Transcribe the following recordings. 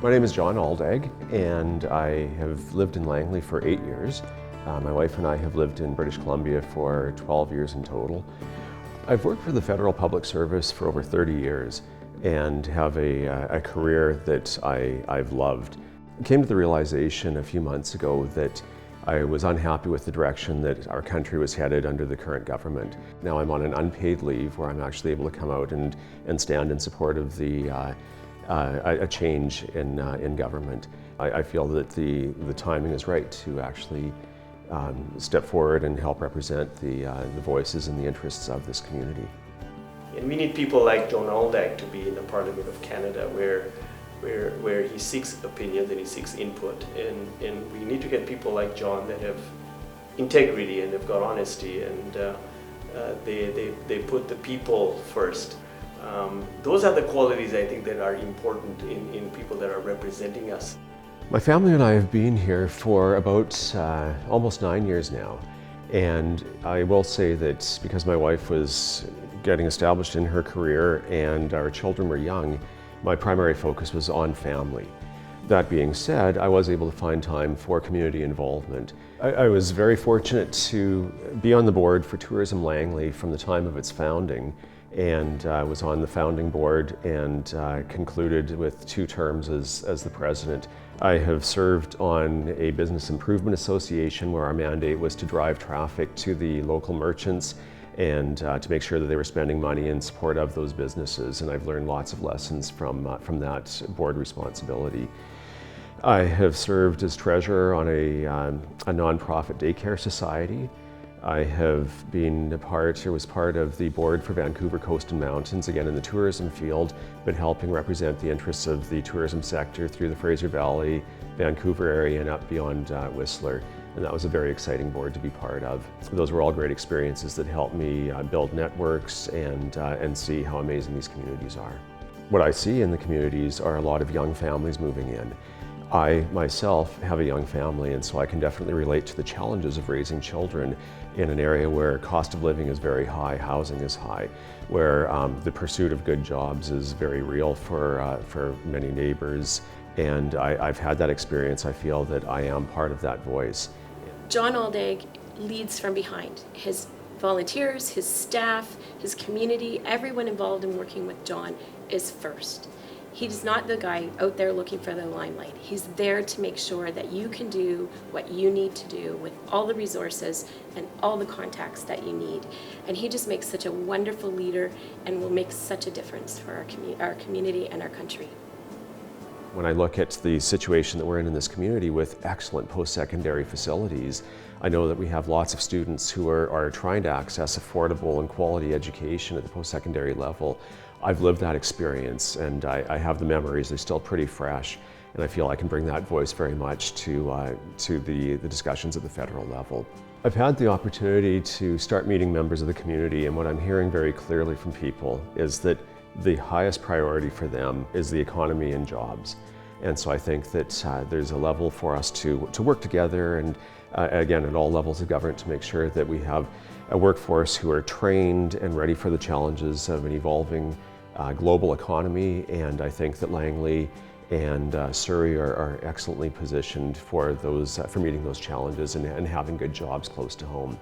My name is John Aldag, and I have lived in Langley for 8 years. My wife and I have lived in British Columbia for 12 years in total. I've worked for the Federal Public Service for over 30 years and have a career that I've loved. I came to the realization a few months ago that I was unhappy with the direction that our country was headed under the current government. Now I'm on an unpaid leave where I'm actually able to come out and stand in support of a change in government. I feel that the timing is right to actually step forward and help represent the voices and the interests of this community. And we need people like John Aldag to be in the Parliament of Canada where he seeks opinions and he seeks input. And we need to get people like John that have integrity and they've got honesty and they put the people first. Those are the qualities I think that are important in people that are representing us. My family and I have been here for about almost 9 years now, and I will say that because my wife was getting established in her career and our children were young, my primary focus was on family. That being said, I was able to find time for community involvement. I was very fortunate to be on the board for Tourism Langley from the time of its founding, and was on the founding board and concluded with 2 terms as the president. I have served on a business improvement association where our mandate was to drive traffic to the local merchants and to make sure that they were spending money in support of those businesses, and I've learned lots of lessons from that board responsibility. I have served as treasurer on a nonprofit daycare society. I have was part of the board for Vancouver Coast and Mountains, again in the tourism field, but helping represent the interests of the tourism sector through the Fraser Valley, Vancouver area and up beyond Whistler. And that was a very exciting board to be part of. Those were all great experiences that helped me build networks and see how amazing these communities are. What I see in the communities are a lot of young families moving in. I myself have a young family, and so I can definitely relate to the challenges of raising children in an area where cost of living is very high, housing is high, where the pursuit of good jobs is very real for many neighbors. And I've had that experience. I feel that I am part of that voice. John Aldag leads from behind. His volunteers, his staff, his community, everyone involved in working with John is first. He's not the guy out there looking for the limelight. He's there to make sure that you can do what you need to do with all the resources and all the contacts that you need. And he just makes such a wonderful leader and will make such a difference for our community and our country. When I look at the situation that we're in this community with excellent post-secondary facilities, I know that we have lots of students who are trying to access affordable and quality education at the post-secondary level. I've lived that experience and I have the memories, they're still pretty fresh, and I feel I can bring that voice very much to the discussions at the federal level. I've had the opportunity to start meeting members of the community, and what I'm hearing very clearly from people is that the highest priority for them is the economy and jobs. And so I think that there's a level for us to work together and again at all levels of government to make sure that we have a workforce who are trained and ready for the challenges of an evolving global economy. And I think that Langley and Surrey are excellently positioned for meeting those challenges and having good jobs close to home.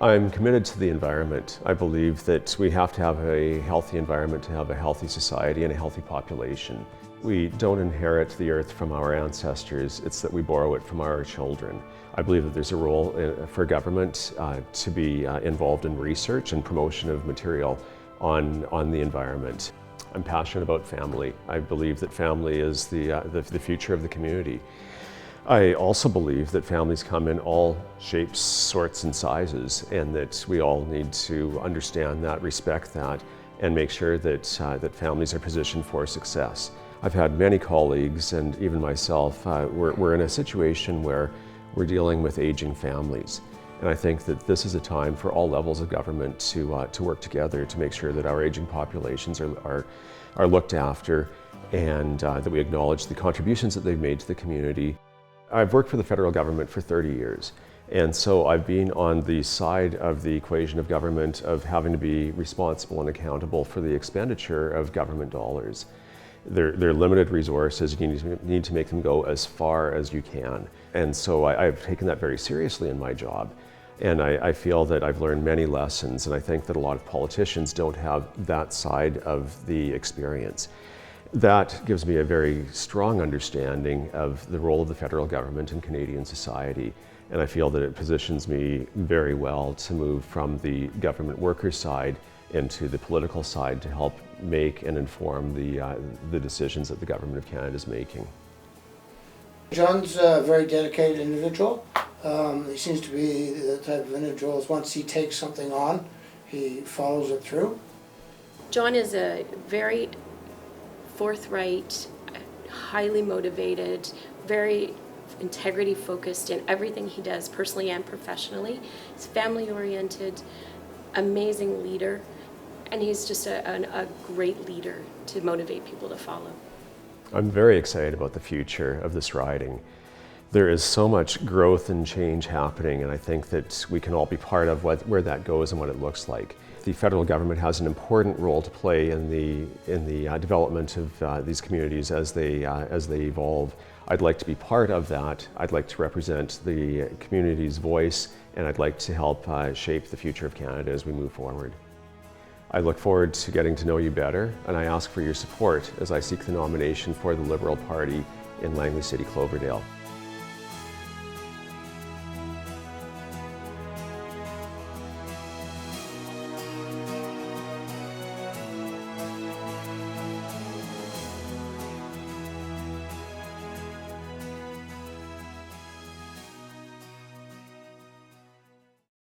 I'm committed to the environment. I believe that we have to have a healthy environment to have a healthy society and a healthy population. We don't inherit the earth from our ancestors, it's that we borrow it from our children. I believe that there's a role for government to be involved in research and promotion of material on the environment. I'm passionate about family. I believe that family is the future of the community. I also believe that families come in all shapes, sorts, and sizes, and that we all need to understand that, respect that, and make sure that families are positioned for success. I've had many colleagues, and even myself, we're in a situation where we're dealing with aging families. And I think that this is a time for all levels of government to work together to make sure that our aging populations are looked after, and that we acknowledge the contributions that they've made to the community. I've worked for the federal government for 30 years, and so I've been on the side of the equation of government of having to be responsible and accountable for the expenditure of government dollars. They're limited resources. You need to make them go as far as you can. And so I've taken that very seriously in my job. And I feel that I've learned many lessons, and I think that a lot of politicians don't have that side of the experience. That gives me a very strong understanding of the role of the federal government in Canadian society. And I feel that it positions me very well to move from the government worker side into the political side to help make and inform the decisions that the Government of Canada is making. John's a very dedicated individual. He seems to be the type of individual is once he takes something on, he follows it through. John is a very forthright, highly motivated, very integrity focused in everything he does, personally and professionally. He's family oriented, amazing leader, and he's just a great leader to motivate people to follow. I'm very excited about the future of this riding. There is so much growth and change happening, and I think that we can all be part of where that goes and what it looks like. The federal government has an important role to play in the development of these communities as they evolve. I'd like to be part of that. I'd like to represent the community's voice, and I'd like to help shape the future of Canada as we move forward. I look forward to getting to know you better, and I ask for your support as I seek the nomination for the Liberal Party in Langley City, Cloverdale.